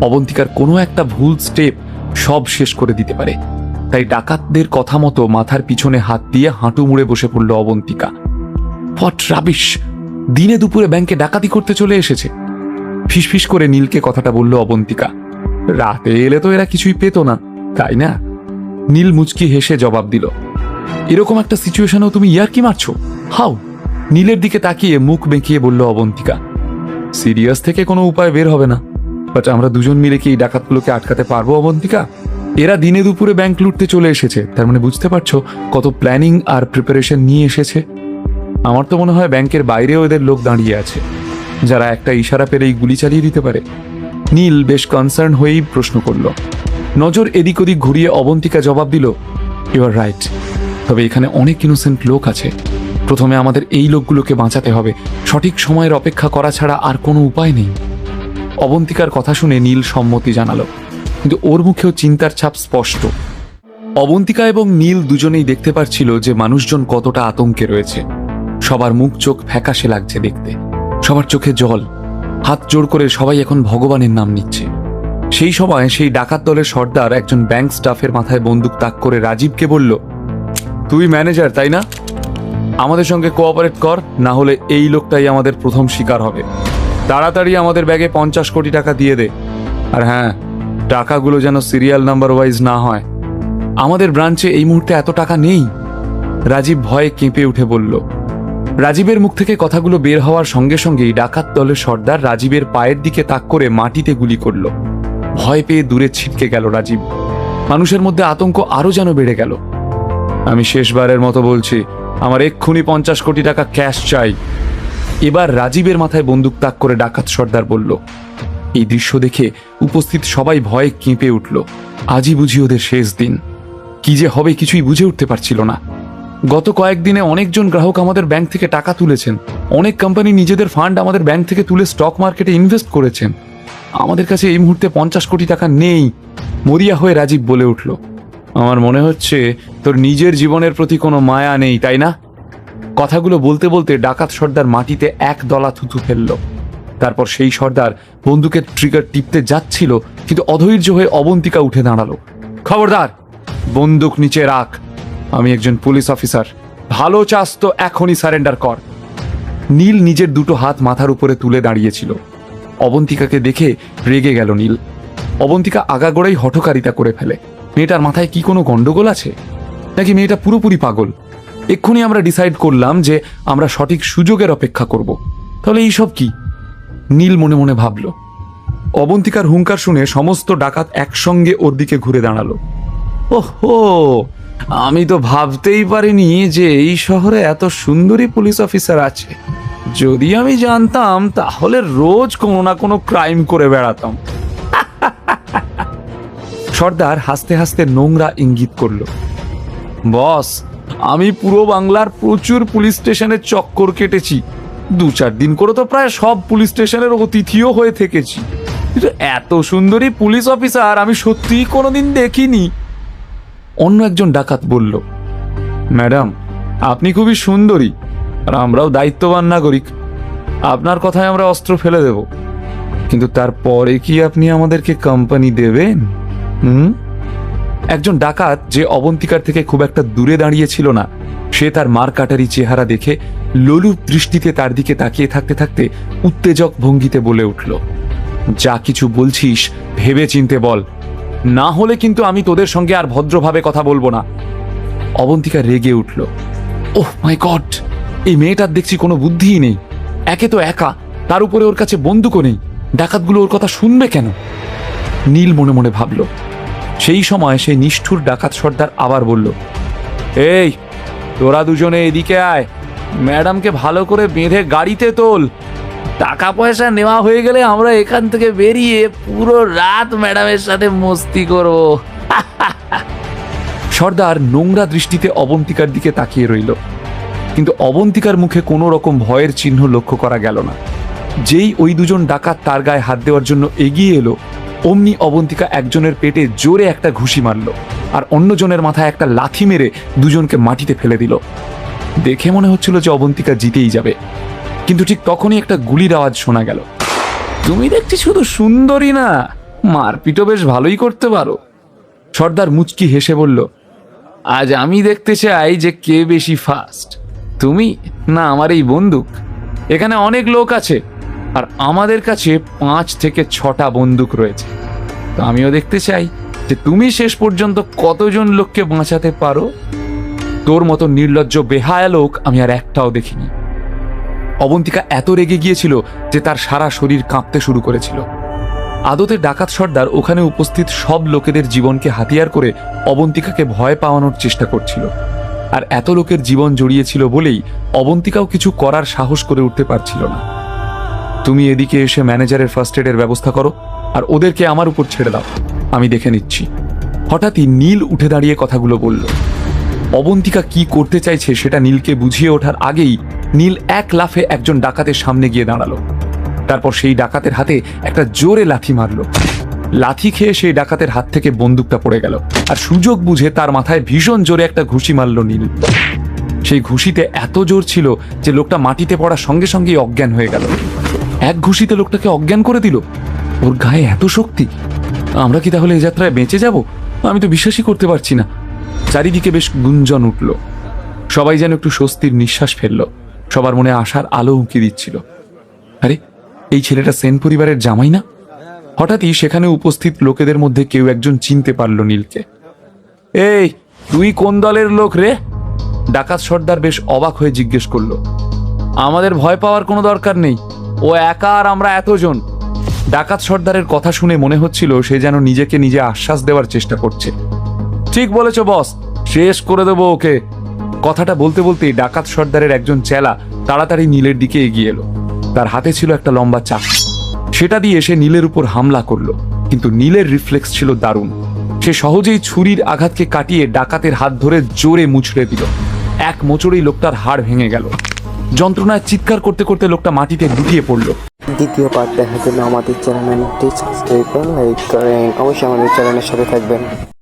অবন্তিকার কোনো একটা ভুল স্টেপ সব শেষ করে দিতে পারে। তাই ডাকাতদের কথা মতো মাথার পিছনে হাত দিয়ে হাঁটু মুড়ে বসে পড়ল অবন্তিকা। What rubbish! দিনে দুপুরে ব্যাংকে ডাকাতি করতে চলে এসেছে। ফিসফিস করে নীলকে কথাটা বলল অবন্তিকা। রাতে এলে তো এরা কিছুই পেত না, তাই না? নীল মুচকি হেসে জবাব দিল, এরকম একটা সিচুয়েশনেও তুমি ইয়ার্কি মারছো? হাউ? নীলের দিকে তাকিয়ে মুখ বেঁকিয়ে বলল অবন্তিকা, সিরিয়াস থেকে কোনো উপায় বের হবে না, বাট আমরা দুজন মিলে কি এই ডাকাতগুলোকে আটকাতে পারবো অবন্তিকা? এরা দিনে দুপুরে ব্যাংক লুটতে চলে এসেছে, তার মানে বুঝতে পারছো কত প্ল্যানিং আর প্রিপারেশন নিয়ে এসেছে। আমার তো মনে হয় ব্যাংকের বাইরেও এদের লোক দাঁড়িয়ে আছে, যারা একটা ইশারা পেলেই গুলি চালিয়ে দিতে পারে। নীল বেশ কনসার্ন হয়েই প্রশ্ন করল। নজর এদিক ওদিক ঘুরিয়ে অবন্তিকা জবাব দিল, ইউ আর রাইট, তবে এখানে অনেক ইনোসেন্ট লোক আছে। প্রথমে আমাদের এই লোকগুলোকে বাঁচাতে হবে, সঠিক সময়ের অপেক্ষা করা ছাড়া আর কোনো উপায় নেই। অবন্তিকার কথা শুনে নীল সম্মতি জানালো, কিন্তু ওর মুখেও চিন্তার ছাপ স্পষ্ট। অবন্তিকা এবং নীল দুজনেই দেখতে পারছিল যে মানুষজন কতটা আতঙ্কে রয়েছে। সবার মুখ চোখ ফ্যাকাশে লাগছে দেখতে, সবার চোখে জল, হাত জোড় করে সবাই এখন ভগবানের নাম নিচ্ছে। সেই সময় সেই ডাকাত দলের সর্দার একজন ব্যাংক স্টাফের মাথায় বন্দুক তাক করে রাজীবকে বলল, তুই ম্যানেজার তাই না? আমাদের সঙ্গে কোঅপারেট কর, না হলে এই লোকটাই আমাদের প্রথম শিকার হবে। তাড়াতাড়ি আমাদের ব্যাগে 50 কোটি টাকা দিয়ে দে, আর হ্যাঁ, টাকাগুলো যেন সিরিয়াল নাম্বার ওয়াইজ না হয়। আমাদের ব্রাঞ্চে এই মুহূর্তে এত টাকা নেই। রাজীব ভয়ে কেঁপে উঠে বলল। রাজীবের মুখ থেকে কথাগুলো বের হওয়ার সঙ্গে সঙ্গেই ডাকাত দলের সর্দার রাজীবের পায়ের দিকে তাক করে মাটিতে গুলি করল। ভয় পেয়ে দূরে ছিটকে গেল রাজীব। মানুষের মধ্যে আতঙ্ক আরো যেন বেড়ে গেল। আমি শেষবারের মতো বলছি, আমার এক্ষুনি 50 কোটি টাকা ক্যাশ চাই। এবার রাজীবের মাথায় বন্দুক তাক করে ডাকাত সর্দার বলল। এই দৃশ্য দেখে উপস্থিত সবাই ভয়ে কেঁপে উঠল। আজই বুঝি ওদের শেষ দিন। কি যে হবে কিছুই বুঝে উঠতে পারছিল না। গত কয়েকদিনে অনেকজন গ্রাহক আমাদের ব্যাংক থেকে টাকা তুলেছেন, অনেক কোম্পানি নিজেদের ফান্ড আমাদের ব্যাংক থেকে তুলে স্টক মার্কেটে ইনভেস্ট করেছেন। আমাদের কাছে এই মুহূর্তে 50 কোটি টাকা নেই। মরিয়া হয়ে রাজীব বলে উঠল, আমার মনে হচ্ছে তোর নিজের জীবনের প্রতি কোনো মায়া নেই, তাই না? কথাগুলো বলতে বলতে ডাকাত সর্দার মাটিতে এক দলা থুতু ফেলল। তারপর সেই সর্দার বন্দুকের ট্রিগার টিপতে যাচ্ছিল, কিন্তু অধৈর্য হয়ে অবন্তিকা উঠে দাঁড়ালো। খবরদার, বন্দুক নিচে রাখ। আমি একজন পুলিশ অফিসার, ভালো চাস তো এখনই সারেন্ডার কর। নীল নিজের দুটো হাত মাথার উপরে তুলে দাঁড়িয়েছিল। অবন্তিকাকে দেখে রেগে গেল নীল। অবন্তিকা আগাগোড়াই হঠকারিতা করে ফেলে। মেয়েটার মাথায় কি কোনো গন্ডগোল আছে, নাকি মেয়েটা পুরোপুরি পাগল? এক্ষুনি আমরা ডিসাইড করলাম যে আমরা সঠিক সুযোগের অপেক্ষা করব, তাহলে এইসব কি? নীল মনে মনে ভাবল। অবন্তিকার হুঙ্কার শুনে সমস্ত ডাকাত একসঙ্গে ওর দিকে ঘুরে দাঁড়ালো। ওহো, আমি তো ভাবতেই পারিনি যে এই শহরে এত সুন্দরী পুলিশ অফিসার আছে। যদি আমি জানতাম তাহলে রোজ কোনো না কোনো ক্রাইম করে বেড়াতাম। সর্দার হাসতে হাসতে নোংরা ইঙ্গিত করল। বস, আমি পুরো বাংলার প্রচুর পুলিশ স্টেশনের চক্কর কেটেছি। 2-4 দিন করে তো প্রায় সব পুলিশ স্টেশনের অতিথিও হয়ে থেকেছি, কিন্তু এত সুন্দরী পুলিশ অফিসার আমি সত্যিই কোনোদিন দেখিনি। অন্য একজন ডাকাত বলল, ম্যাডাম, আপনি খুবই সুন্দরী, আর আমরাও দায়িত্ববান নাগরিক। আপনার কথায় আমরা অস্ত্র ফেলে দেব, কিন্তু তারপরে কি আপনি আমাদেরকে কোম্পানি দেবেন? একজন ডাকাত, যে অবন্তিকার থেকে খুব একটা দূরে দাঁড়িয়ে ছিল না, সে তার মারকাটারি চেহারা দেখে লোলুপ দৃষ্টিতে তার দিকে তাকিয়ে থাকতে থাকতে উত্তেজক ভঙ্গিতে বলে উঠল, যা কিছু বলছিস ভেবে চিনতে বল, না হলে কিন্তু আমি তোদের সঙ্গে আর ভদ্রভাবে কথা বলবো না। অবন্তিকা রেগে উঠল। ওহ মাই গড, এই মেয়েটার দেখছি কোনো বুদ্ধিই নেই। একে তো একা, তার উপরে ওর কাছে বন্দুকও নেই। ডাকাতগুলো ওর কথা শুনবে কেন? নীল মনে মনে ভাবল। সেই সময় সেই নিষ্ঠুর ডাকাত সর্দার আবার বলল, এই তোরা দুজনে এদিকে আয়, ম্যাডামকে ভালো করে বেঁধে গাড়িতে তোল। টাকা পয়সা নেওয়া হয়ে গেলে আমরা এখান থেকে বেরিয়ে পুরো রাত ম্যাডামের সাথে মস্তি করব। সর্দার নোংরা দৃষ্টিতে অবন্তিকার দিকে তাকিয়ে রইল, কিন্তু অবন্তিকার মুখে কোনো রকম ভয়ের চিহ্ন লক্ষ্য করা গেল না। যেই ওই দুজন ডাকাত তার গায়ে হাত দেওয়ার জন্য এগিয়ে এলো, অমনি অবন্তিকা একজনের পেটে জোরে একটা ঘুষি মারল, আর অন্যজনের মাথায় একটা লাথি মেরে দুজনকে মাটিতে ফেলে দিল। দেখে মনে হচ্ছিল যে অবন্তিকা জিতেই যাবে, কিন্তু ঠিক তখনই একটা গুলির আওয়াজ শোনা গেল। তুমি দেখছি শুধু সুন্দরী না, মারপিটও বেশ ভালোই করতে পারো। সর্দার মুচকি হেসে বলল, আজ আমি দেখতে চাই যে কে বেশি ফাস্ট, তুমি না আমার এই বন্দুক। এখানে অনেক লোক আছে আর আমাদের কাছে 5 থেকে 6টা বন্দুক রয়েছে। তো আমিও দেখতে চাই যে তুমি শেষ পর্যন্ত কতজন লোককে বাঁচাতে পারো। তোর মতো নির্লজ্জ বেহায়া লোক আমি আর একটাও দেখিনি। অবন্তিকা এত রেগে গিয়েছিল যে তার সারা শরীর কাঁপতে শুরু করেছিল। আদতে ডাকাত সর্দার ওখানে উপস্থিত সব লোকেদের জীবনকে হাতিয়ার করে অবন্তিকাকে ভয় পাওয়ানোর চেষ্টা করছিল। আর এত লোকের জীবন জড়িয়েছিল বলেই অবন্তিকাও কিছু করার সাহস করে উঠতে পারছিল না। তুমি এদিকে এসে ম্যানেজারের ফার্স্ট এডের ব্যবস্থা করো আর ওদেরকে আমার উপর ছেড়ে দাও, আমি দেখে নিচ্ছি। হঠাৎই নীল উঠে দাঁড়িয়ে কথাগুলো বলল। অবন্তিকা কি করতে চাইছে সেটা নীলকে বুঝিয়ে ওঠার আগেই নীল এক লাফে একজন ডাকাতের সামনে গিয়ে দাঁড়ালো। তারপর সেই ডাকাতের হাতে একটা জোরে লাথি মারলো। লাথি খেয়ে সেই ডাকাতের হাত থেকে বন্দুকটা পড়ে গেল আর সুযোগ বুঝে তার মাথায় ভীষণ জোরে একটা ঘুষি মারল নীল। সেই ঘুষিতে এত জোর ছিল যে লোকটা মাটিতে পড়ার সঙ্গে সঙ্গেই অজ্ঞান হয়ে গেল। এক ঘুষিতে লোকটাকে অজ্ঞান করে দিল। ওর গায়ে এত শক্তি! আমরা কি তাহলে এই যাত্রায় বেঁচে যাব? আমি তো বিশ্বাসই করতে পারছি না। চারিদিকে বেশ গুঞ্জন উঠল। সবাই যেন একটু স্বস্তির নিঃশ্বাস ফেলল। সবার মনে আশার আলো উঁকি দিচ্ছিল। আরে, এই ছেলেটা সেন পরিবারের জামাই না? হঠাৎই সেখানে উপস্থিত লোকেদের মধ্যে কেউ একজন চিনতে পারল নীলকে। এই, তুই কোন দলের লোক রে? ডাকাত সর্দার বেশ অবাক হয়ে জিজ্ঞেস করলো। আমাদের ভয় পাওয়ার কোনো দরকার নেই, ও একা আর আমরা এতজন। ডাকাত সর্দারের কথা শুনে মনে হচ্ছিল সে যেন নিজেকে নিজে আশ্বাস দেওয়ার চেষ্টা করছে। ঠিক বলেছ বস, শেষ করে দেবো ওকে। কথাটা বলতে বলতেই ডাকাত সর্দারের একজন চেলা তাড়াতাড়ি নীলের দিকে এগিয়ে এলো। তার হাতে ছিল একটা লম্বা চাকু। সেটা দিয়ে সে নীলের উপর হামলা করলো, কিন্তু নীলের রিফ্লেক্স ছিল দারুণ। সে সহজেই ছুরির আঘাতকে কাটিয়ে ডাকাতের হাত ধরে জোরে মুচড়ে দিল। এক মোচড়েই লোকটার হাড় ভেঙে গেল। যন্ত্রণায় চিৎকার করতে করতে লোকটা মাটিতে লুটিয়ে পড়ল। দ্বিতীয় পার্ট দেখার জন্য আমাদের চ্যানেলটি সাবস্ক্রাইব করেন, লাইক করেন, অবশ্যই আমাদের চ্যানেলের সাথে থাকবেন।